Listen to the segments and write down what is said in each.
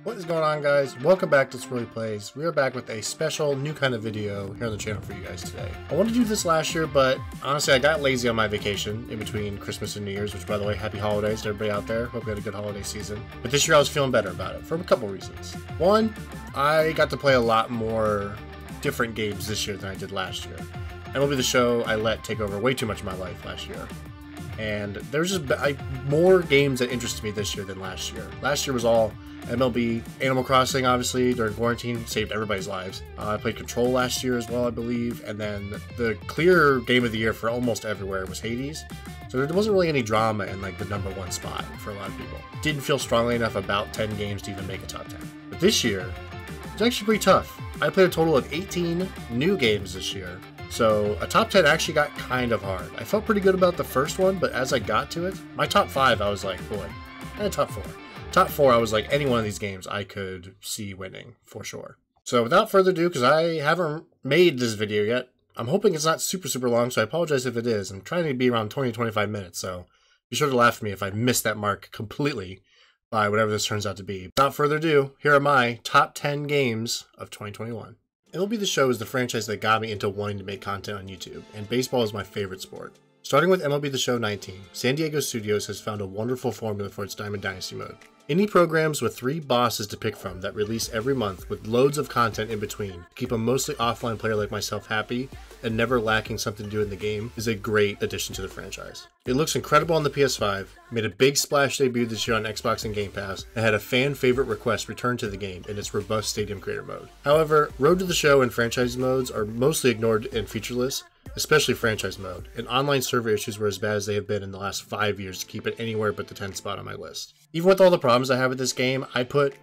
What is going on, guys? Welcome back to Swirly Plays. We are back with a special new kind of video here on the channel for you guys today. I wanted to do this last year, but honestly I got lazy on my vacation in between Christmas and New Year's, which, by the way, happy holidays to everybody out there. Hope you had a good holiday season. But this year I was feeling better about it for a couple reasons. One, I got to play a lot more different games this year than I did last year. MLB The Show I let take over way too much of my life last year. And there's just more games that interested me this year than last year. Last year was all MLB, Animal Crossing, obviously, during quarantine, saved everybody's lives. I played Control last year as well, I believe. And then the clear game of the year for almost everywhere was Hades. So there wasn't really any drama in like the #1 spot for a lot of people. Didn't feel strongly enough about 10 games to even make a top 10. But this year, it's actually pretty tough. I played a total of 18 new games this year. So a top 10 actually got kind of hard. I felt pretty good about the first one, but as I got to it, my top 5, I was like, boy, and top 4. Top 4, I was like, any one of these games I could see winning for sure. So without further ado, because I haven't made this video yet, I'm hoping it's not super long, so I apologize if it is. I'm trying to be around 20-25 minutes, so be sure to laugh at me if I miss that mark completely by whatever this turns out to be. Without further ado, here are my top 10 games of 2021. MLB The Show is the franchise that got me into wanting to make content on YouTube, and baseball is my favorite sport. Starting with MLB The Show 19, San Diego Studios has found a wonderful formula for its Diamond Dynasty mode. Indie programs with 3 bosses to pick from that release every month with loads of content in between to keep a mostly offline player like myself happy and never lacking something to do in the game is a great addition to the franchise. It looks incredible on the PS5, made a big splash debut this year on Xbox and Game Pass, and had a fan favorite request return to the game in its robust Stadium Creator mode. However, Road to the Show and franchise modes are mostly ignored and featureless, especially franchise mode, and online server issues were as bad as they have been in the last 5 years to keep it anywhere but the 10th spot on my list. Even with all the problems I have with this game, I put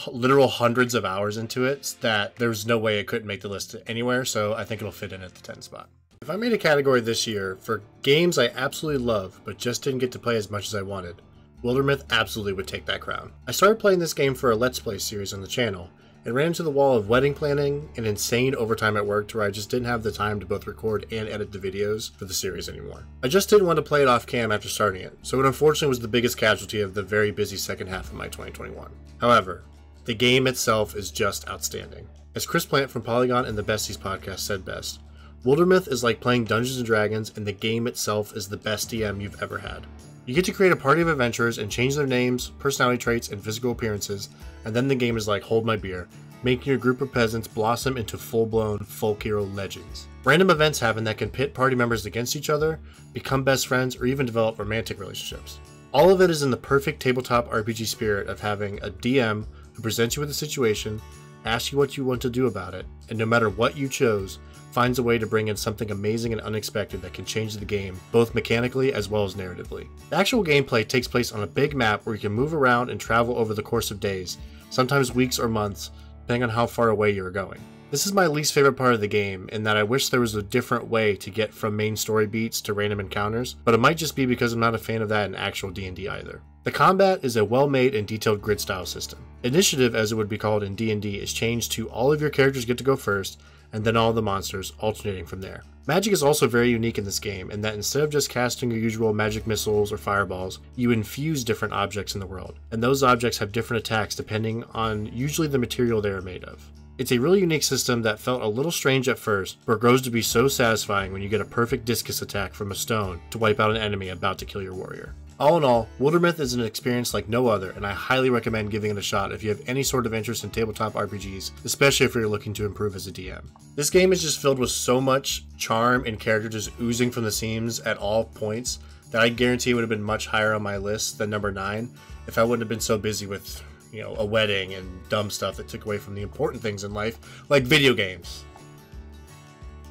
literal hundreds of hours into it that there's no way it couldn't make the list anywhere, so I think it'll fit in at the 10th spot. If I made a category this year for games I absolutely love but just didn't get to play as much as I wanted, Wildermyth absolutely would take that crown. I started playing this game for a Let's Play series on the channel, and ran into the wall of wedding planning and insane overtime at work to where I just didn't have the time to both record and edit the videos for the series anymore. I just didn't want to play it off cam after starting it, so it unfortunately was the biggest casualty of the very busy second half of my 2021. However, the game itself is just outstanding. As Chris Plant from Polygon and the Besties podcast said best, Wildermyth is like playing Dungeons & Dragons, and the game itself is the best DM you've ever had. You get to create a party of adventurers and change their names, personality traits, and physical appearances, and then the game is like hold my beer, making your group of peasants blossom into full-blown folk hero legends. Random events happen that can pit party members against each other, become best friends, or even develop romantic relationships. All of it is in the perfect tabletop RPG spirit of having a DM who presents you with a situation, asks you what you want to do about it, and no matter what you chose, finds a way to bring in something amazing and unexpected that can change the game, both mechanically as well as narratively. The actual gameplay takes place on a big map where you can move around and travel over the course of days, sometimes weeks or months, depending on how far away you are going. This is my least favorite part of the game, in that I wish there was a different way to get from main story beats to random encounters, but it might just be because I'm not a fan of that in actual D&D either. The combat is a well-made and detailed grid style system. Initiative, as it would be called in D&D, is changed to all of your characters get to go first, and then all the monsters, alternating from there. Magic is also very unique in this game, in that instead of just casting your usual magic missiles or fireballs, you infuse different objects in the world, and those objects have different attacks depending on usually the material they are made of. It's a really unique system that felt a little strange at first, but grows to be so satisfying when you get a perfect discus attack from a stone to wipe out an enemy about to kill your warrior. All in all, Wildermyth is an experience like no other, and I highly recommend giving it a shot if you have any sort of interest in tabletop RPGs, especially if you're looking to improve as a DM. This game is just filled with so much charm and character just oozing from the seams at all points that I guarantee it would have been much higher on my list than number 9 if I wouldn't have been so busy with, a wedding and dumb stuff that took away from the important things in life, like video games.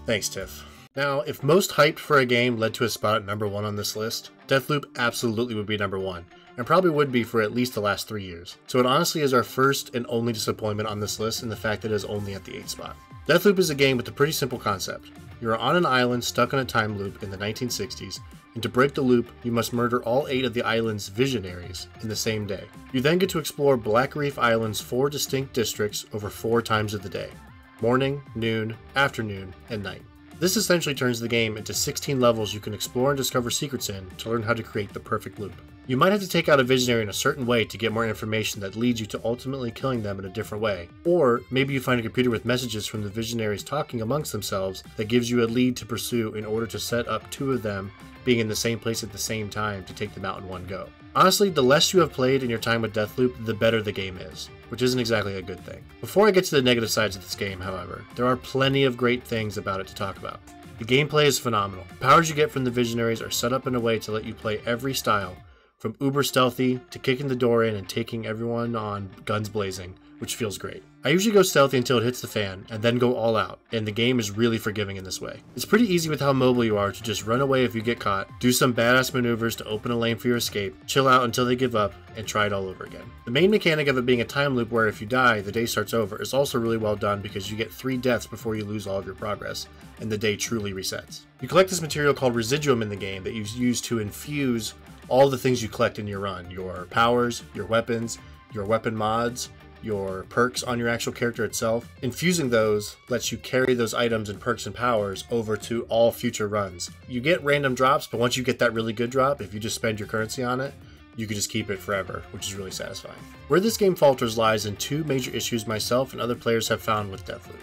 Thanks, Tiff. Now, if most hyped for a game led to a spot at number 1 on this list, Deathloop absolutely would be number 1, and probably would be for at least the last 3 years. So it honestly is our first and only disappointment on this list in the fact that it is only at the 8th spot. Deathloop is a game with a pretty simple concept. You are on an island stuck in a time loop in the 1960s, and to break the loop, you must murder all 8 of the island's visionaries in the same day. You then get to explore Black Reef Island's 4 distinct districts over 4 times of the day: morning, noon, afternoon, and night. This essentially turns the game into 16 levels you can explore and discover secrets in to learn how to create the perfect loop. You might have to take out a visionary in a certain way to get more information that leads you to ultimately killing them in a different way, or maybe you find a computer with messages from the visionaries talking amongst themselves that gives you a lead to pursue in order to set up two of them being in the same place at the same time to take them out in one go. Honestly, the less you have played in your time with Deathloop, the better the game is, which isn't exactly a good thing. Before I get to the negative sides of this game, however, there are plenty of great things about it to talk about. The gameplay is phenomenal. The powers you get from the visionaries are set up in a way to let you play every style, from uber stealthy to kicking the door in and taking everyone on guns blazing, which feels great. I usually go stealthy until it hits the fan, and then go all out, and the game is really forgiving in this way. It's pretty easy with how mobile you are to just run away if you get caught, do some badass maneuvers to open a lane for your escape, chill out until they give up, and try it all over again. The main mechanic of it being a time loop where if you die, the day starts over is also really well done because you get 3 deaths before you lose all of your progress, and the day truly resets. You collect this material called residuum in the game that you use to infuse all the things you collect in your run, your powers, your weapons, your weapon mods, your perks on your actual character itself. Infusing those lets you carry those items and perks and powers over to all future runs. You get random drops, but once you get that really good drop, if you just spend your currency on it, you can just keep it forever, which is really satisfying. Where this game falters lies in 2 major issues myself and other players have found with Deathloop.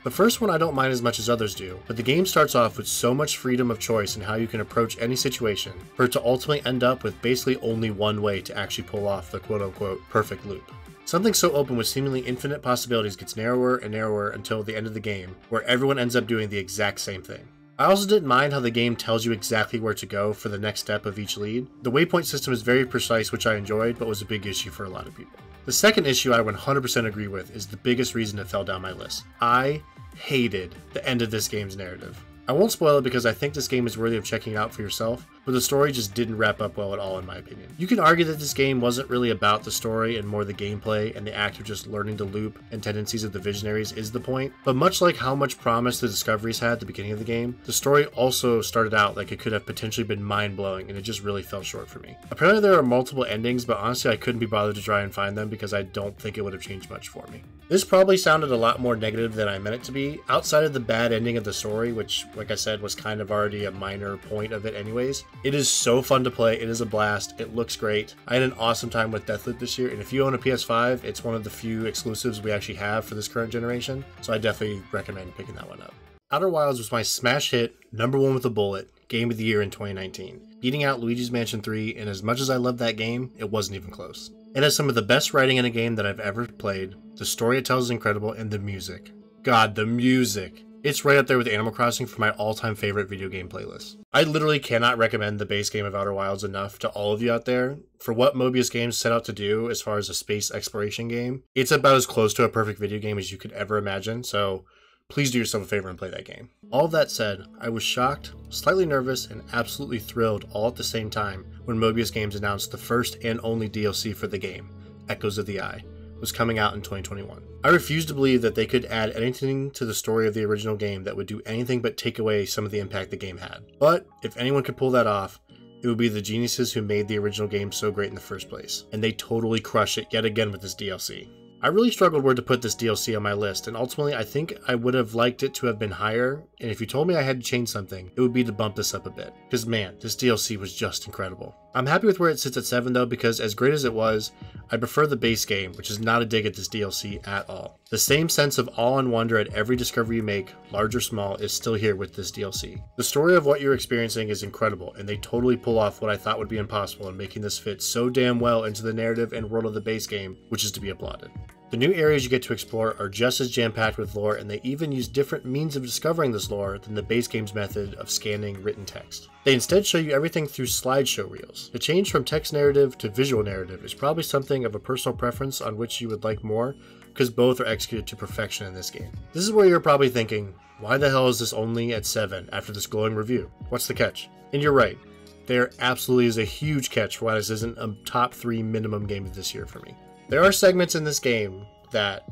The first one I don't mind as much as others do, but the game starts off with so much freedom of choice in how you can approach any situation, for it to ultimately end up with basically only one way to actually pull off the quote-unquote perfect loop. Something so open with seemingly infinite possibilities gets narrower and narrower until the end of the game, where everyone ends up doing the exact same thing. I also didn't mind how the game tells you exactly where to go for the next step of each lead. The waypoint system is very precise, which I enjoyed, but was a big issue for a lot of people. The second issue I 100% agree with is the biggest reason it fell down my list. I hated the end of this game's narrative. I won't spoil it because I think this game is worthy of checking out for yourself, but the story just didn't wrap up well at all in my opinion. You can argue that this game wasn't really about the story and more the gameplay, and the act of just learning the loop and tendencies of the visionaries is the point, but much like how much promise the discoveries had at the beginning of the game, the story also started out like it could have potentially been mind-blowing, and it just really fell short for me. Apparently there are multiple endings, but honestly I couldn't be bothered to try and find them because I don't think it would have changed much for me. This probably sounded a lot more negative than I meant it to be. Outside of the bad ending of the story, which like I said was kind of already a minor point of it anyways, it is so fun to play. It is a blast. It looks great. I had an awesome time with Deathloop this year, and if you own a PS5, it's one of the few exclusives we actually have for this current generation, so I definitely recommend picking that one up. Outer Wilds was my smash hit, #1 with a bullet, game of the year in 2019, beating out Luigi's Mansion 3, and as much as I love that game, it wasn't even close. It has some of the best writing in a game that I've ever played, the story it tells is incredible, and the music. God, the music! It's right up there with Animal Crossing for my all-time favorite video game playlist. I literally cannot recommend the base game of Outer Wilds enough to all of you out there. For what Mobius Games set out to do as far as a space exploration game, it's about as close to a perfect video game as you could ever imagine, so please do yourself a favor and play that game. All that said, I was shocked, slightly nervous, and absolutely thrilled all at the same time when Mobius Games announced the first and only DLC for the game, Echoes of the Eye, was coming out in 2021. I refuse to believe that they could add anything to the story of the original game that would do anything but take away some of the impact the game had. But if anyone could pull that off, it would be the geniuses who made the original game so great in the first place, and they totally crush it yet again with this DLC. I really struggled where to put this DLC on my list, and ultimately I think I would have liked it to have been higher, and if you told me I had to change something, it would be to bump this up a bit. Because man, this DLC was just incredible. I'm happy with where it sits at 7 though, because as great as it was, I prefer the base game, which is not a dig at this DLC at all. The same sense of awe and wonder at every discovery you make, large or small, is still here with this DLC. The story of what you're experiencing is incredible, and they totally pull off what I thought would be impossible in making this fit so damn well into the narrative and world of the base game, which is to be applauded. The new areas you get to explore are just as jam-packed with lore, and they even use different means of discovering this lore than the base game's method of scanning written text. They instead show you everything through slideshow reels. The change from text narrative to visual narrative is probably something of a personal preference on which you would like more, because both are executed to perfection in this game. This is where you're probably thinking, why the hell is this only at 7 after this glowing review? What's the catch? And you're right, there absolutely is a huge catch for why this isn't a top 3 minimum game of this year for me. There are segments in this game that,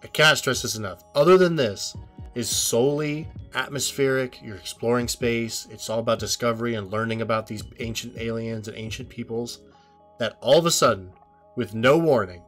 I cannot stress this enough, other than this, is solely atmospheric, you're exploring space, it's all about discovery and learning about these ancient aliens and ancient peoples, that all of a sudden, with no warning,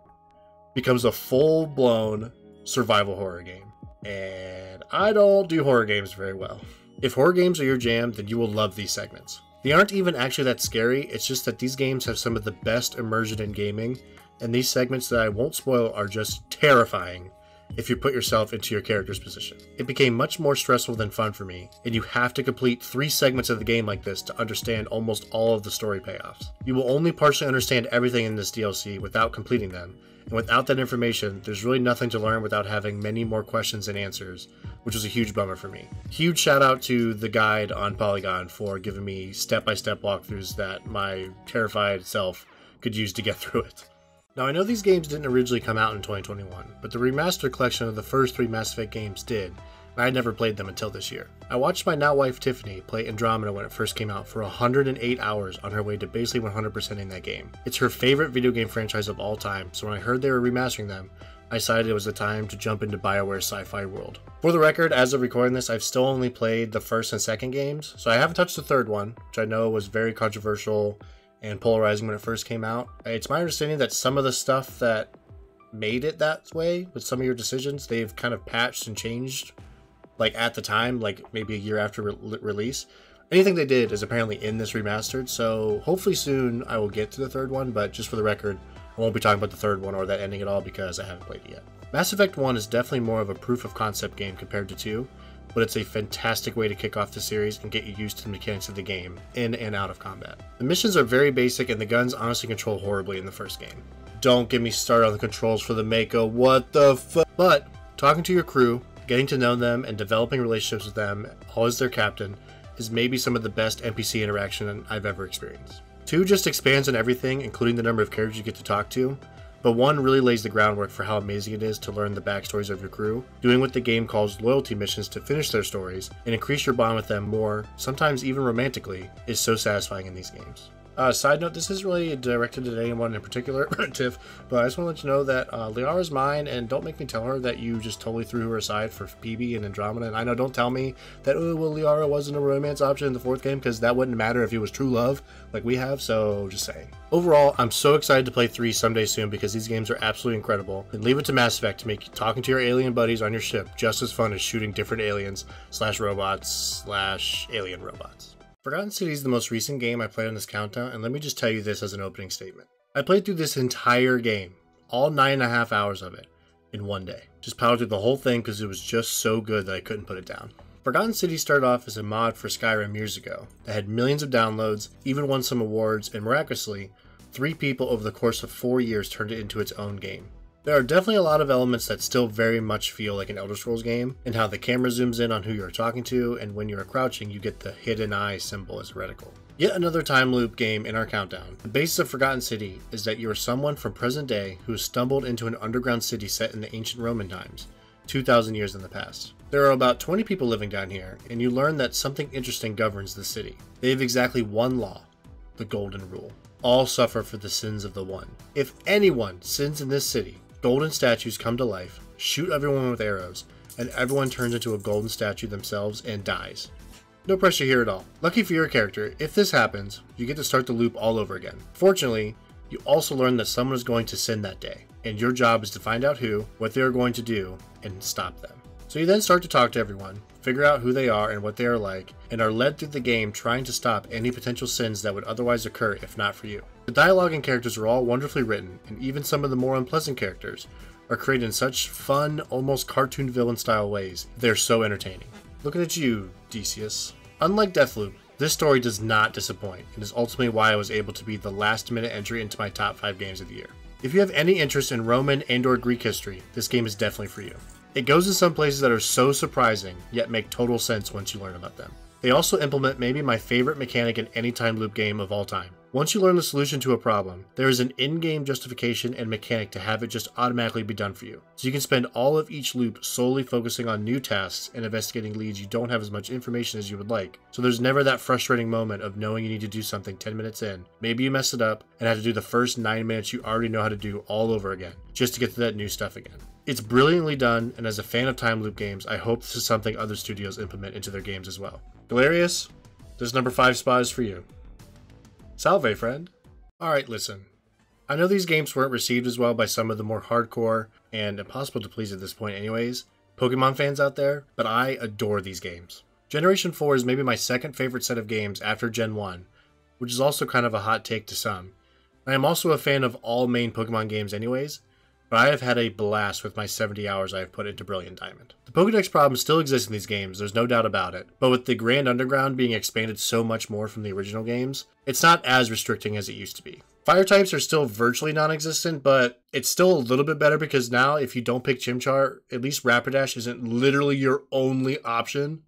becomes a full-blown survival horror game. And I don't do horror games very well. If horror games are your jam, then you will love these segments. They aren't even actually that scary, it's just that these games have some of the best immersion in gaming, and these segments that I won't spoil are just terrifying if you put yourself into your character's position. It became much more stressful than fun for me, and you have to complete 3 segments of the game like this to understand almost all of the story payoffs. You will only partially understand everything in this DLC without completing them, and without that information, there's really nothing to learn without having many more questions and answers, which was a huge bummer for me. Huge shout out to the guide on Polygon for giving me step-by-step walkthroughs that my terrified self could use to get through it. Now, I know these games didn't originally come out in 2021, but the remastered collection of the first 3 Mass Effect games did, and I had never played them until this year. I watched my now wife Tiffany play Andromeda when it first came out for 108 hours on her way to basically 100%ing that game. It's her favorite video game franchise of all time, so when I heard they were remastering them, I decided it was the time to jump into BioWare's sci-fi world. For the record, as of recording this, I've still only played the first and second games, so I haven't touched the third one, which I know was very controversial and polarizing when it first came out. It's my understanding that some of the stuff that made it that way, with some of your decisions, they've kind of patched and changed, like at the time, like maybe a year after release. Anything they did is apparently in this remastered, so hopefully soon I will get to the third one, but just for the record, I won't be talking about the third one or that ending at all because I haven't played it yet. Mass Effect 1 is definitely more of a proof of concept game compared to 2, but it's a fantastic way to kick off the series and get you used to the mechanics of the game, in and out of combat. The missions are very basic and the guns honestly control horribly in the first game. Don't get me started on the controls for the Mako, what the fuck? But talking to your crew, getting to know them, and developing relationships with them, all as their captain, is maybe some of the best NPC interaction I've ever experienced. 2 just expands on everything, including the number of characters you get to talk to, but 1 really lays the groundwork for how amazing it is to learn the backstories of your crew, doing what the game calls loyalty missions to finish their stories and increase your bond with them more, sometimes even romantically, is so satisfying in these games. Side note, this isn't really directed at anyone in particular, Tiff, but I just want to let you know that Liara's mine, and don't make me tell her that you just totally threw her aside for PB and Andromeda. And I know, don't tell me that, oh, well, Liara wasn't a romance option in the 4th game, because that wouldn't matter if it was true love, like we have, so just saying. Overall, I'm so excited to play 3 someday soon, because these games are absolutely incredible, and leave it to Mass Effect to make talking to your alien buddies on your ship just as fun as shooting different aliens / robots / alien robots. Forgotten City is the most recent game I played on this countdown, and let me just tell you this as an opening statement. I played through this entire game, all 9.5 hours of it, in one day. Just powered through the whole thing because it was just so good that I couldn't put it down. Forgotten City started off as a mod for Skyrim years ago that had millions of downloads, even won some awards, and miraculously, 3 people over the course of 4 years turned it into its own game. There are definitely a lot of elements that still very much feel like an Elder Scrolls game, and how the camera zooms in on who you're talking to, and when you're crouching you get the hidden eye symbol as a reticle. Yet another time loop game in our countdown. The basis of Forgotten City is that you are someone from present day who has stumbled into an underground city set in the ancient Roman times, 2,000 years in the past. There are about 20 people living down here, and you learn that something interesting governs the city. They have exactly one law, the Golden Rule. All suffer for the sins of the One. If anyone sins in this city, golden statues come to life, shoot everyone with arrows, and everyone turns into a golden statue themselves and dies. No pressure here at all. Lucky for your character, if this happens, you get to start the loop all over again. Fortunately, you also learn that someone is going to sin that day, and your job is to find out who, what they are going to do, and stop them. So you then start to talk to everyone, figure out who they are and what they are like, and are led through the game trying to stop any potential sins that would otherwise occur if not for you. The dialogue and characters are all wonderfully written, and even some of the more unpleasant characters are created in such fun, almost cartoon villain style ways. They're so entertaining. Looking at you, Decius. Unlike Deathloop, this story does not disappoint, and is ultimately why I was able to be the last minute entry into my top 5 games of the year. If you have any interest in Roman and/or Greek history, this game is definitely for you. It goes in some places that are so surprising, yet make total sense once you learn about them. They also implement maybe my favorite mechanic in any time loop game of all time. Once you learn the solution to a problem, there is an in-game justification and mechanic to have it just automatically be done for you. So you can spend all of each loop solely focusing on new tasks and investigating leads you don't have as much information as you would like. So there's never that frustrating moment of knowing you need to do something 10 minutes in. Maybe you mess it up and have to do the first 9 minutes you already know how to do all over again, just to get to that new stuff again. It's brilliantly done, and as a fan of time loop games, I hope this is something other studios implement into their games as well. Galerius, this number 5 spot is for you. Salve, friend. Alright, listen. I know these games weren't received as well by some of the more hardcore, and impossible to please at this point anyways, Pokemon fans out there, but I adore these games. Generation 4 is maybe my second favorite set of games after Gen 1, which is also kind of a hot take to some. I am also a fan of all main Pokemon games anyways, but I have had a blast with my 70 hours I have put into Brilliant Diamond. The Pokedex problem still exists in these games, there's no doubt about it, but with the Grand Underground being expanded so much more from the original games, it's not as restricting as it used to be. Fire types are still virtually non-existent, but it's still a little bit better because now if you don't pick Chimchar, at least Rapidash isn't literally your only option.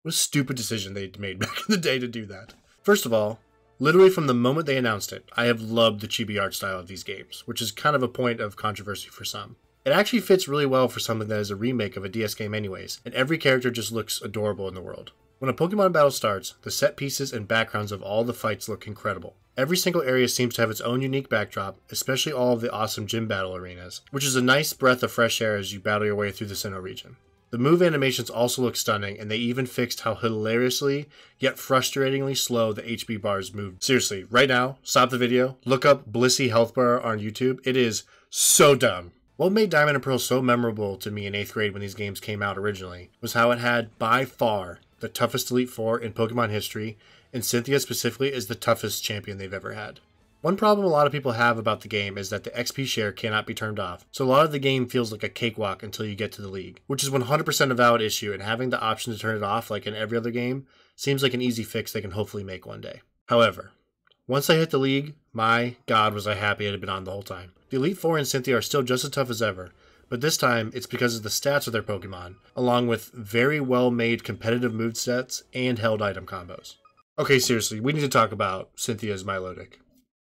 What a stupid decision they made back in the day to do that. First of all, literally from the moment they announced it, I have loved the chibi art style of these games, which is kind of a point of controversy for some. It actually fits really well for something that is a remake of a DS game anyways, and every character just looks adorable in the world. When a Pokemon battle starts, the set pieces and backgrounds of all the fights look incredible. Every single area seems to have its own unique backdrop, especially all of the awesome gym battle arenas, which is a nice breath of fresh air as you battle your way through the Sinnoh region. The move animations also look stunning, and they even fixed how hilariously, yet frustratingly slow the HP bars move. Seriously, right now, stop the video, look up Blissey Health Bar on YouTube. It is so dumb. What made Diamond and Pearl so memorable to me in 8th grade when these games came out originally was how it had, by far, the toughest Elite Four in Pokemon history, and Cynthia specifically is the toughest champion they've ever had. One problem a lot of people have about the game is that the XP share cannot be turned off, so a lot of the game feels like a cakewalk until you get to the league, which is 100% a valid issue, and having the option to turn it off like in every other game seems like an easy fix they can hopefully make one day. However, once I hit the league, my god was I happy it had been on the whole time. The Elite Four and Cynthia are still just as tough as ever, but this time it's because of the stats of their Pokemon, along with very well made competitive movesets and held item combos. Okay, seriously, we need to talk about Cynthia's Milotic.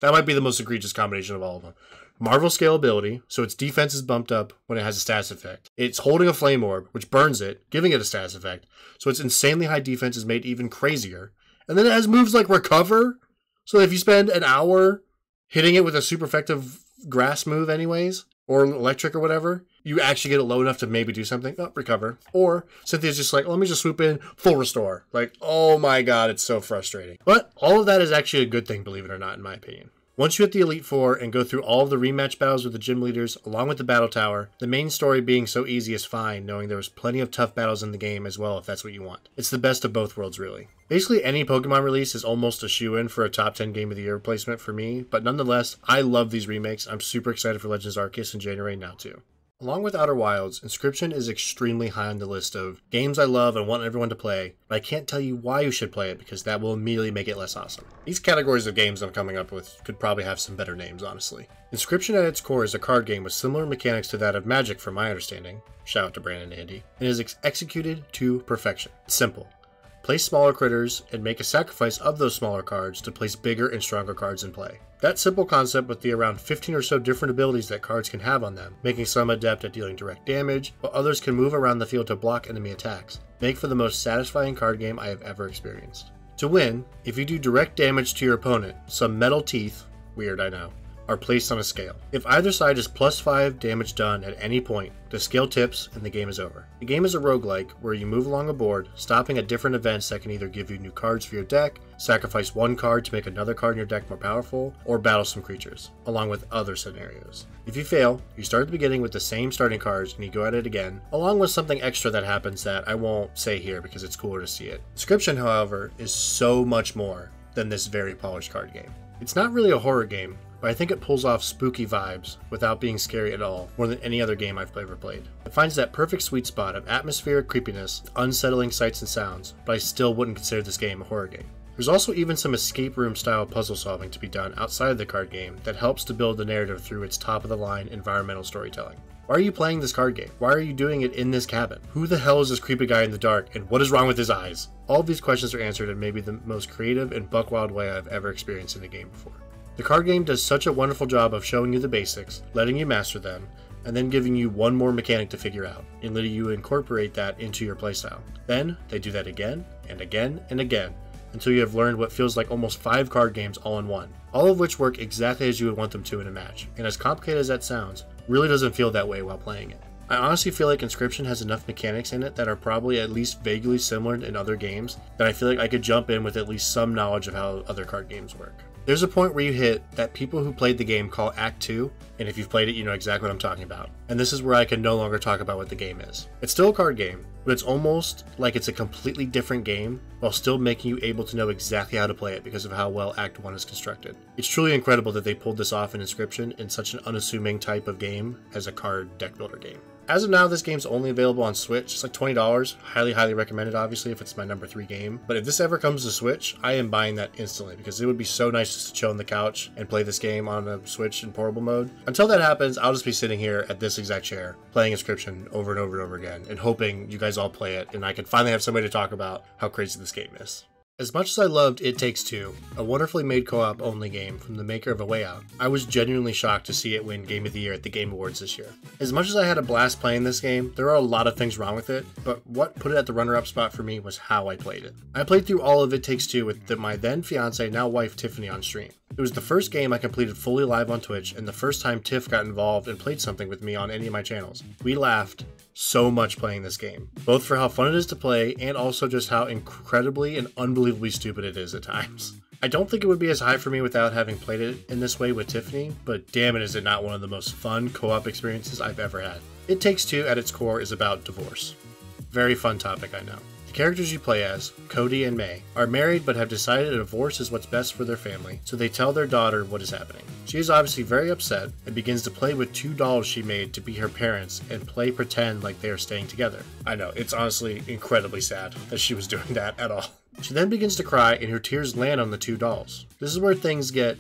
That might be the most egregious combination of all of them. Marvel Scale ability, so its defense is bumped up when it has a status effect. It's holding a Flame Orb, which burns it, giving it a status effect, so its insanely high defense is made even crazier. And then it has moves like Recover, so if you spend an hour hitting it with a super effective grass move anyways, or electric or whatever, you actually get it low enough to maybe do something. Oh, Recover. Or Cynthia's just like, let me just swoop in, full restore. Like, oh my god, it's so frustrating. But all of that is actually a good thing, believe it or not, in my opinion. Once you hit the Elite Four and go through all of the rematch battles with the gym leaders, along with the battle tower, the main story being so easy is fine, knowing there was plenty of tough battles in the game as well if that's what you want. It's the best of both worlds, really. Basically, any Pokemon release is almost a shoo-in for a top 10 Game of the Year replacement for me, but nonetheless, I love these remakes. I'm super excited for Legends Arceus in January now too. Along with Outer Wilds, Inscription is extremely high on the list of games I love and want everyone to play, but I can't tell you why you should play it because that will immediately make it less awesome. These categories of games I'm coming up with could probably have some better names, honestly. Inscription at its core is a card game with similar mechanics to that of Magic from my understanding, shout out to Brandon and Andy, and is executed to perfection. It's simple. Place smaller critters and make a sacrifice of those smaller cards to place bigger and stronger cards in play. That simple concept with the around 15 or so different abilities that cards can have on them, making some adept at dealing direct damage, while others can move around the field to block enemy attacks, make for the most satisfying card game I have ever experienced. To win, if you do direct damage to your opponent, some metal teeth, weird I know, are placed on a scale. If either side is +5 damage done at any point, the scale tips and the game is over. The game is a roguelike where you move along a board, stopping at different events that can either give you new cards for your deck, sacrifice one card to make another card in your deck more powerful, or battle some creatures, along with other scenarios. If you fail, you start at the beginning with the same starting cards and you go at it again, along with something extra that happens that I won't say here because it's cooler to see it. Inscription, however, is so much more than this very polished card game. It's not really a horror game, but I think it pulls off spooky vibes without being scary at all, more than any other game I've ever played. It finds that perfect sweet spot of atmospheric creepiness, unsettling sights and sounds, but I still wouldn't consider this game a horror game. There's also even some escape room style puzzle solving to be done outside of the card game that helps to build the narrative through its top of the line environmental storytelling. Why are you playing this card game? Why are you doing it in this cabin? Who the hell is this creepy guy in the dark, and what is wrong with his eyes? All of these questions are answered in maybe the most creative and buck-wild way I've ever experienced in a game before. The card game does such a wonderful job of showing you the basics, letting you master them, and then giving you one more mechanic to figure out, and letting you incorporate that into your playstyle. Then, they do that again, and again, and again, until you have learned what feels like almost 5 card games all in one, all of which work exactly as you would want them to in a match, and as complicated as that sounds, really doesn't feel that way while playing it. I honestly feel like Inscription has enough mechanics in it that are probably at least vaguely similar in other games that I feel like I could jump in with at least some knowledge of how other card games work. There's a point where you hit that people who played the game call Act 2, and if you've played it, you know exactly what I'm talking about. And this is where I can no longer talk about what the game is. It's still a card game, but it's almost like it's a completely different game while still making you able to know exactly how to play it because of how well Act 1 is constructed. It's truly incredible that they pulled this off in Inscription in such an unassuming type of game as a card deck builder game. As of now, this game's only available on Switch. It's like $20. Highly recommended, obviously, if it's my number 3 game. But if this ever comes to Switch, I am buying that instantly because it would be so nice just to chill on the couch and play this game on a Switch in portable mode. Until that happens, I'll just be sitting here at this exact chair playing Inscription over and over and over again and hoping you guys all play it and I can finally have somebody to talk about how crazy this game is. As much as I loved It Takes Two, a wonderfully made co-op only game from the maker of A Way Out, I was genuinely shocked to see it win Game of the Year at the Game Awards this year. As much as I had a blast playing this game, there are a lot of things wrong with it, but what put it at the runner-up spot for me was how I played it. I played through all of It Takes Two with my then fiance, now wife Tiffany on stream. It was the first game I completed fully live on Twitch and the first time Tiff got involved and played something with me on any of my channels. We laughed so much playing this game, both for how fun it is to play and also just how incredibly and unbelievably stupid it is at times. I don't think it would be as high for me without having played it in this way with Tiffany, but damn it is it not one of the most fun co-op experiences I've ever had. It Takes Two at its core is about divorce. Very fun topic, I know. The characters you play as, Cody and May, are married but have decided a divorce is what's best for their family, so they tell their daughter what is happening. She is obviously very upset and begins to play with 2 dolls she made to be her parents and play pretend like they are staying together. I know, it's honestly incredibly sad that she was doing that at all. She then begins to cry and her tears land on the 2 dolls. This is where things get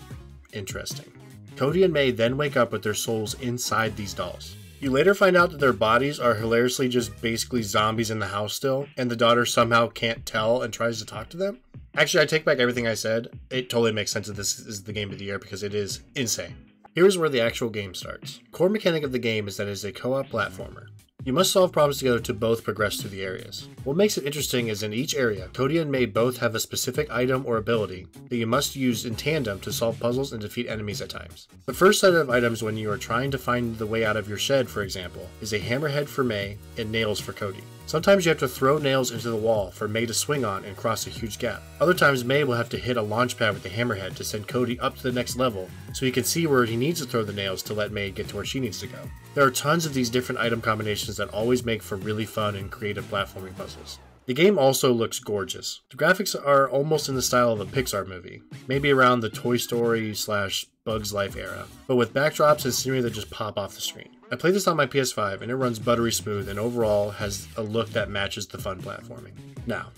interesting. Cody and May then wake up with their souls inside these dolls. You later find out that their bodies are hilariously just basically zombies in the house still, and the daughter somehow can't tell and tries to talk to them. Actually, I take back everything I said. It totally makes sense that this is the game of the year because it is insane. Here's where the actual game starts. Core mechanic of the game is that it is a co-op platformer. You must solve problems together to both progress through the areas. What makes it interesting is in each area, Cody and May both have a specific item or ability that you must use in tandem to solve puzzles and defeat enemies at times. The first set of items when you are trying to find the way out of your shed, for example, is a hammerhead for May and nails for Cody. Sometimes you have to throw nails into the wall for May to swing on and cross a huge gap. Other times May will have to hit a launch pad with the hammerhead to send Cody up to the next level so he can see where he needs to throw the nails to let May get to where she needs to go. There are tons of these different item combinations that always make for really fun and creative platforming puzzles. The game also looks gorgeous. The graphics are almost in the style of a Pixar movie, maybe around the Toy Story / Bugs Life era, but with backdrops and scenery that just pop off the screen. I played this on my PS5 and it runs buttery smooth and overall has a look that matches the fun platforming. Now,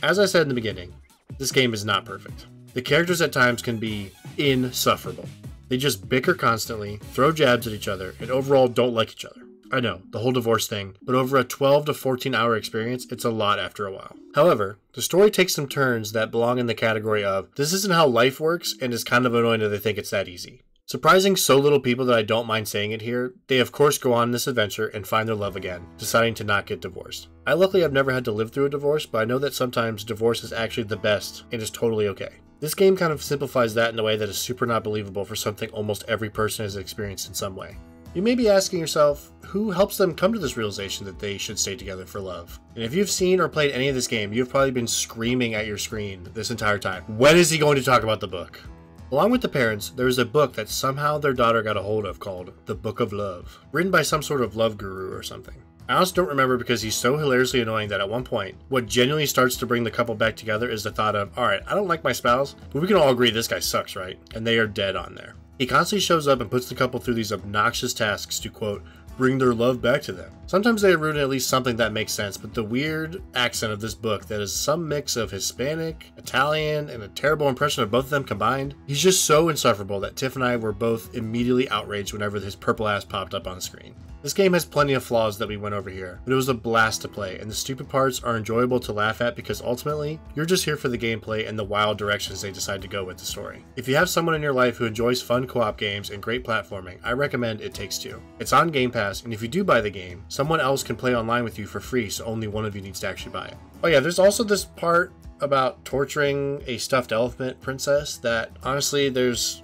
as I said in the beginning, this game is not perfect. The characters at times can be insufferable. They just bicker constantly, throw jabs at each other, and overall don't like each other. I know, the whole divorce thing, but over a 12 to 14 hour experience, it's a lot after a while. However, the story takes some turns that belong in the category of, this isn't how life works, and is kind of annoying that they think it's that easy. Surprising so little people that I don't mind saying it here, they of course go on this adventure and find their love again, deciding to not get divorced. I luckily have never had to live through a divorce, but I know that sometimes divorce is actually the best and is totally okay. This game kind of simplifies that in a way that is super not believable for something almost every person has experienced in some way. You may be asking yourself, who helps them come to this realization that they should stay together for love? And if you've seen or played any of this game, you've probably been screaming at your screen this entire time. When is he going to talk about the book? Along with the parents, there is a book that somehow their daughter got a hold of called The Book of Love, written by some sort of love guru or something. I also don't remember because he's so hilariously annoying that at one point, what genuinely starts to bring the couple back together is the thought of, alright, I don't like my spouse, but we can all agree this guy sucks, right? And they are dead on there. He constantly shows up and puts the couple through these obnoxious tasks to, quote, bring their love back to them. Sometimes they ruin at least something that makes sense, but the weird accent of this book that is some mix of Hispanic, Italian, and a terrible impression of both of them combined, he's just so insufferable that Tiff and I were both immediately outraged whenever his purple ass popped up on the screen. This game has plenty of flaws that we went over here, but it was a blast to play, and the stupid parts are enjoyable to laugh at because ultimately, you're just here for the gameplay and the wild directions they decide to go with the story. If you have someone in your life who enjoys fun co-op games and great platforming, I recommend It Takes Two. It's on Game Pass, and if you do buy the game, someone else can play online with you for free, so only one of you needs to actually buy it. Oh yeah, there's also this part about torturing a stuffed elephant princess that, honestly, there's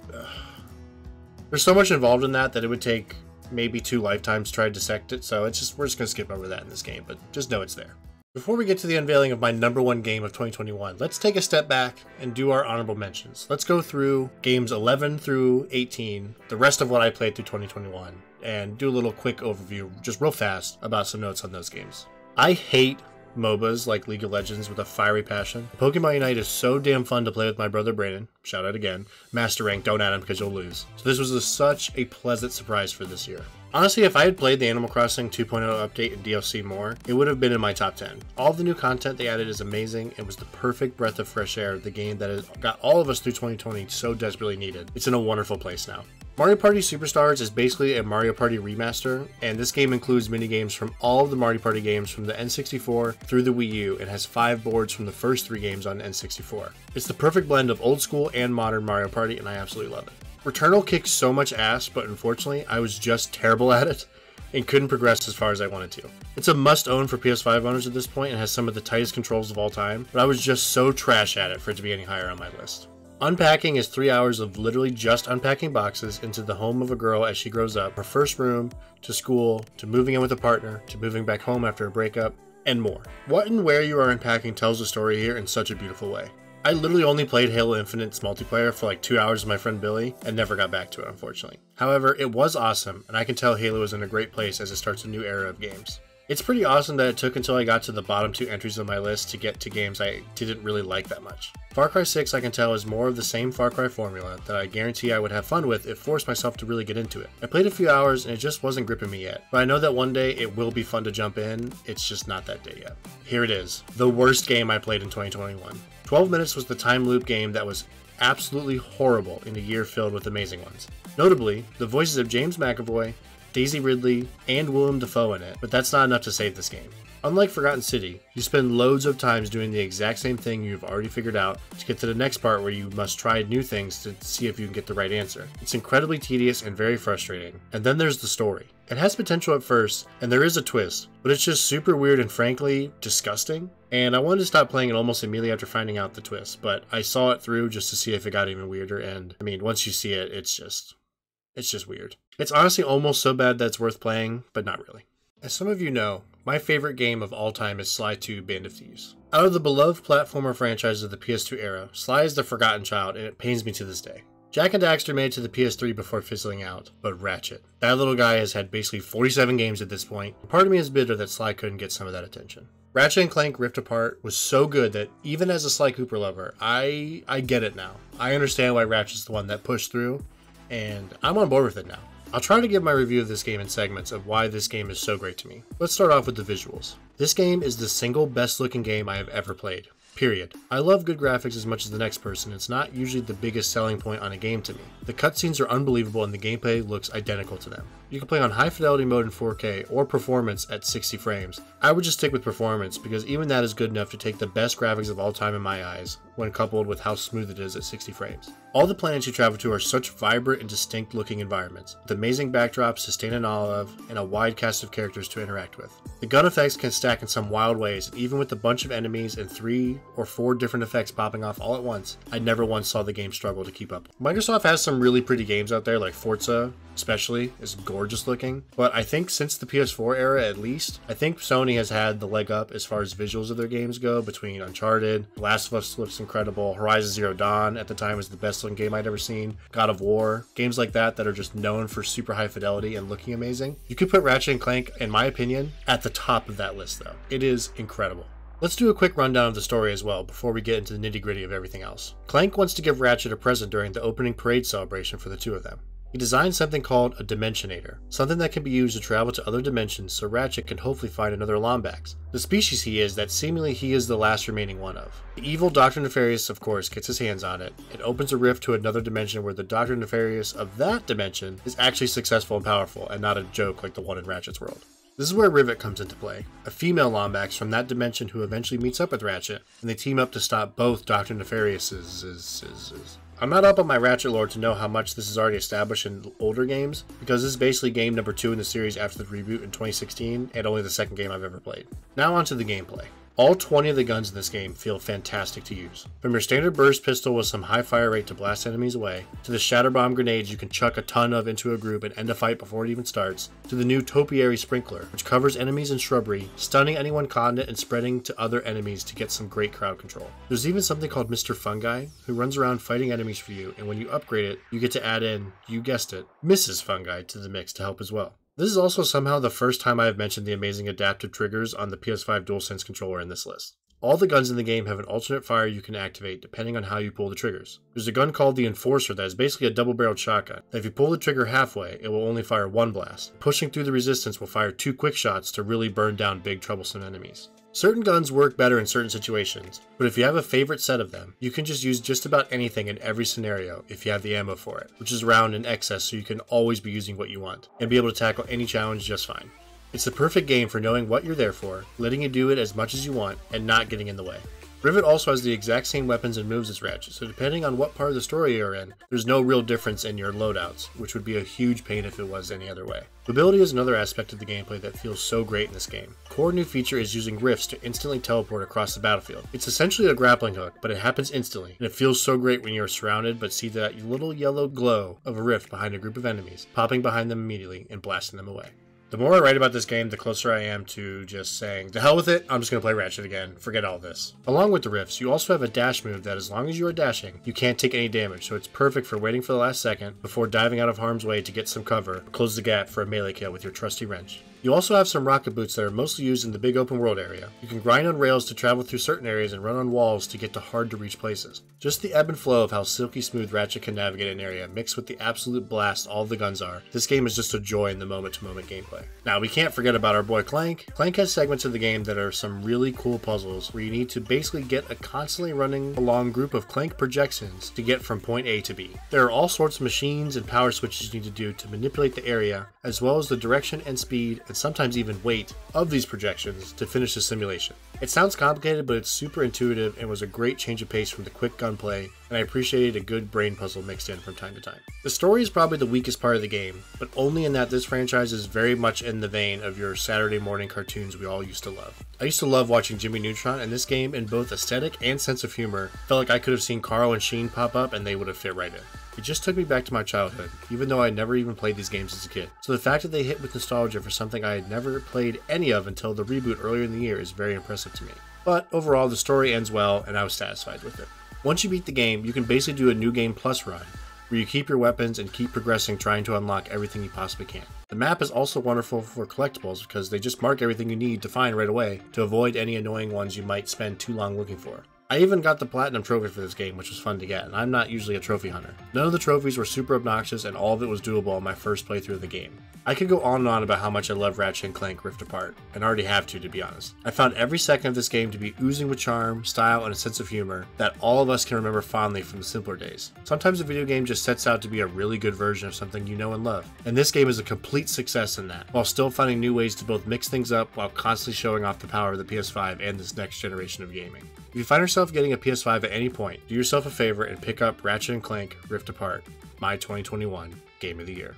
so much involved in that it would take maybe 2 lifetimes to try to dissect it, so we're just gonna skip over that in this game, but just know it's there. Before we get to the unveiling of my #1 game of 2021, let's take a step back and do our honorable mentions. Let's go through games 11 through 18, the rest of what I played through 2021, and do a little quick overview, just real fast, about some notes on those games. I hate MOBAs like League of Legends with a fiery passion. Pokemon Unite is so damn fun to play with my brother Brandon. Shout out again. Master Rank, don't add him because you'll lose. So this was such a pleasant surprise for this year. Honestly, if I had played the Animal Crossing 2.0 update and DLC more, it would have been in my top 10. All the new content they added is amazing. It was the perfect breath of fresh air, the game that has got all of us through 2020 so desperately needed. It's in a wonderful place now. Mario Party Superstars is basically a Mario Party remaster, and this game includes minigames from all of the Mario Party games from the N64 through the Wii U, and has 5 boards from the first 3 games on N64. It's the perfect blend of old school and modern Mario Party, and I absolutely love it. Returnal kicks so much ass, but unfortunately, I was just terrible at it and couldn't progress as far as I wanted to. It's a must-own for PS5 owners at this point and has some of the tightest controls of all time, but I was just so trash at it for it to be any higher on my list. Unpacking is 3 hours of literally just unpacking boxes into the home of a girl as she grows up, her first room, to school, to moving in with a partner, to moving back home after a breakup, and more. What and where you are unpacking tells the story here in such a beautiful way. I literally only played Halo Infinite's multiplayer for like 2 hours with my friend Billy and never got back to it, unfortunately. However, it was awesome, and I can tell Halo is in a great place as it starts a new era of games. It's pretty awesome that it took until I got to the bottom 2 entries on my list to get to games I didn't really like that much. Far Cry 6, I can tell, is more of the same Far Cry formula that I guarantee I would have fun with if forced myself to really get into it. I played a few hours and it just wasn't gripping me yet, but I know that one day it will be fun to jump in, it's just not that day yet. Here it is, the worst game I played in 2021. 12 Minutes was the time loop game that was absolutely horrible in a year filled with amazing ones. Notably, the voices of James McAvoy, Daisy Ridley, and Willem Dafoe in it, but that's not enough to save this game. Unlike Forgotten City, you spend loads of times doing the exact same thing you've already figured out to get to the next part where you must try new things to see if you can get the right answer. It's incredibly tedious and very frustrating. And then there's the story. It has potential at first, and there is a twist, but it's just super weird and frankly disgusting. And I wanted to stop playing it almost immediately after finding out the twist, but I saw it through just to see if it got even weirder, and I mean, once you see it, it's just weird. It's honestly almost so bad that it's worth playing, but not really. As some of you know, my favorite game of all time is Sly 2 Band of Thieves. Out of the beloved platformer franchises of the PS2 era, Sly is the forgotten child, and it pains me to this day. Jak and Daxter made it to the PS3 before fizzling out, but Ratchet. That little guy has had basically 47 games at this point, and part of me is bitter that Sly couldn't get some of that attention. Ratchet and Clank Rift Apart was so good that even as a Sly Cooper lover, I get it now. I understand why Ratchet's the one that pushed through, and I'm on board with it now. I'll try to give my review of this game in segments of why this game is so great to me. Let's start off with the visuals. This game is the single best looking game I have ever played. Period. I love good graphics as much as the next person. It's not usually the biggest selling point on a game to me. The cutscenes are unbelievable and the gameplay looks identical to them. You can play on high fidelity mode in 4K or performance at 60 frames. I would just stick with performance because even that is good enough to take the best graphics of all time in my eyes when coupled with how smooth it is at 60 frames. All the planets you travel to are such vibrant and distinct looking environments, with amazing backdrops to stand in awe of and a wide cast of characters to interact with. The gun effects can stack in some wild ways, and even with a bunch of enemies and 3 or 4 different effects popping off all at once, I never once saw the game struggle to keep up. Microsoft has some really pretty games out there, like Forza especially is gorgeous looking, but I think since the PS4 era at least, I think Sony has had the leg up as far as visuals of their games go, between Uncharted, The Last of Us looks incredible, Horizon Zero Dawn at the time was the best looking game I'd ever seen, God of War, games like that that are just known for super high fidelity and looking amazing. You could put Ratchet and Clank, in my opinion, at the top of that list though. It is incredible. Let's do a quick rundown of the story as well before we get into the nitty gritty of everything else. Clank wants to give Ratchet a present during the opening parade celebration for the two of them. He designed something called a Dimensionator, something that can be used to travel to other dimensions so Ratchet can hopefully find another Lombax, the species he is that seemingly he is the last remaining one of. The evil Dr. Nefarious, of course, gets his hands on it. It opens a rift to another dimension where the Dr. Nefarious of that dimension is actually successful and powerful and not a joke like the one in Ratchet's world. This is where Rivet comes into play, a female Lombax from that dimension who eventually meets up with Ratchet, and they team up to stop both Dr. Nefarious'. I'm not up on my Ratchet lore to know how much this is already established in older games, because this is basically game number 2 in the series after the reboot in 2016, and only the second game I've ever played. Now onto the gameplay. All 20 of the guns in this game feel fantastic to use. From your standard burst pistol with some high fire rate to blast enemies away, to the shatter bomb grenades you can chuck a ton of into a group and end a fight before it even starts, to the new topiary sprinkler, which covers enemies in shrubbery, stunning anyone caught in it and spreading to other enemies to get some great crowd control. There's even something called Mr. Fungi, who runs around fighting enemies for you, and when you upgrade it, you get to add in, you guessed it, Mrs. Fungi to the mix to help as well. This is also somehow the first time I have mentioned the amazing adaptive triggers on the PS5 DualSense controller in this list. All the guns in the game have an alternate fire you can activate depending on how you pull the triggers. There's a gun called the Enforcer that is basically a double-barreled shotgun, that if you pull the trigger halfway, it will only fire one blast. Pushing through the resistance will fire 2 quick shots to really burn down big troublesome enemies. Certain guns work better in certain situations, but if you have a favorite set of them, you can just use just about anything in every scenario if you have the ammo for it, which is around in excess so you can always be using what you want, and be able to tackle any challenge just fine. It's the perfect game for knowing what you're there for, letting you do it as much as you want, and not getting in the way. Rivet also has the exact same weapons and moves as Ratchet, so depending on what part of the story you're in, there's no real difference in your loadouts, which would be a huge pain if it was any other way. Mobility is another aspect of the gameplay that feels so great in this game. A core new feature is using rifts to instantly teleport across the battlefield. It's essentially a grappling hook, but it happens instantly, and it feels so great when you're surrounded but see that little yellow glow of a rift behind a group of enemies, popping behind them immediately and blasting them away. The more I write about this game, the closer I am to just saying, to hell with it, I'm just going to play Ratchet again, forget all this. Along with the rifts, you also have a dash move that as long as you are dashing, you can't take any damage, so it's perfect for waiting for the last second before diving out of harm's way to get some cover, or close the gap for a melee kill with your trusty wrench. You also have some rocket boots that are mostly used in the big open world area. You can grind on rails to travel through certain areas and run on walls to get to hard to reach places. Just the ebb and flow of how silky smooth Ratchet can navigate an area mixed with the absolute blast all the guns are, this game is just a joy in the moment to moment gameplay. Now we can't forget about our boy Clank. Clank has segments of the game that are some really cool puzzles where you need to basically get a constantly running along group of Clank projections to get from point A to B. There are all sorts of machines and power switches you need to do to manipulate the area, as well as the direction and speed and sometimes even weight of these projections to finish the simulation. It sounds complicated, but it's super intuitive and was a great change of pace from the quick gunplay, and I appreciated a good brain puzzle mixed in from time to time. The story is probably the weakest part of the game, but only in that this franchise is very much in the vein of your Saturday morning cartoons we all used to love. I used to love watching Jimmy Neutron, and this game, in both aesthetic and sense of humor, felt like I could have seen Carl and Sheen pop up and they would have fit right in. It just took me back to my childhood, even though I never even played these games as a kid. So the fact that they hit with nostalgia for something I had never played any of until the reboot earlier in the year is very impressive to me. But overall, the story ends well, and I was satisfied with it. Once you beat the game, you can basically do a New Game Plus run, where you keep your weapons and keep progressing trying to unlock everything you possibly can. The map is also wonderful for collectibles because they just mark everything you need to find right away to avoid any annoying ones you might spend too long looking for. I even got the Platinum Trophy for this game, which was fun to get, and I'm not usually a trophy hunter. None of the trophies were super obnoxious, and all of it was doable on my first playthrough of the game. I could go on and on about how much I love Ratchet and Clank Rift Apart, and already have to be honest. I found every second of this game to be oozing with charm, style, and a sense of humor that all of us can remember fondly from the simpler days. Sometimes a video game just sets out to be a really good version of something you know and love, and this game is a complete success in that, while still finding new ways to both mix things up while constantly showing off the power of the PS5 and this next generation of gaming. If you find yourself getting a PS5 at any point, do yourself a favor and pick up Ratchet & Clank Rift Apart, my 2021 Game of the Year.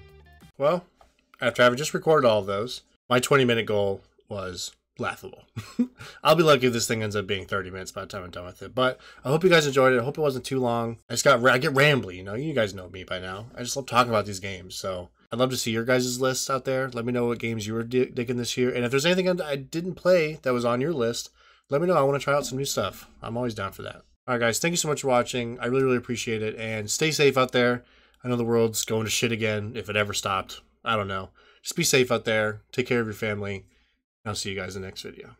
Well, after having just recorded all of those, my 20-minute goal was laughable. I'll be lucky if this thing ends up being 30 minutes by the time I'm done with it. But I hope you guys enjoyed it. I hope it wasn't too long. I get rambly, you guys know me by now. I just love talking about these games, so I'd love to see your guys' lists out there. Let me know what games you were digging this year. And if there's anything I didn't play that was on your list, let me know. I want to try out some new stuff. I'm always down for that. Alright guys, thank you so much for watching. I really, really appreciate it. And stay safe out there. I know the world's going to shit again, if it ever stopped. I don't know. Just be safe out there. Take care of your family. And I'll see you guys in the next video.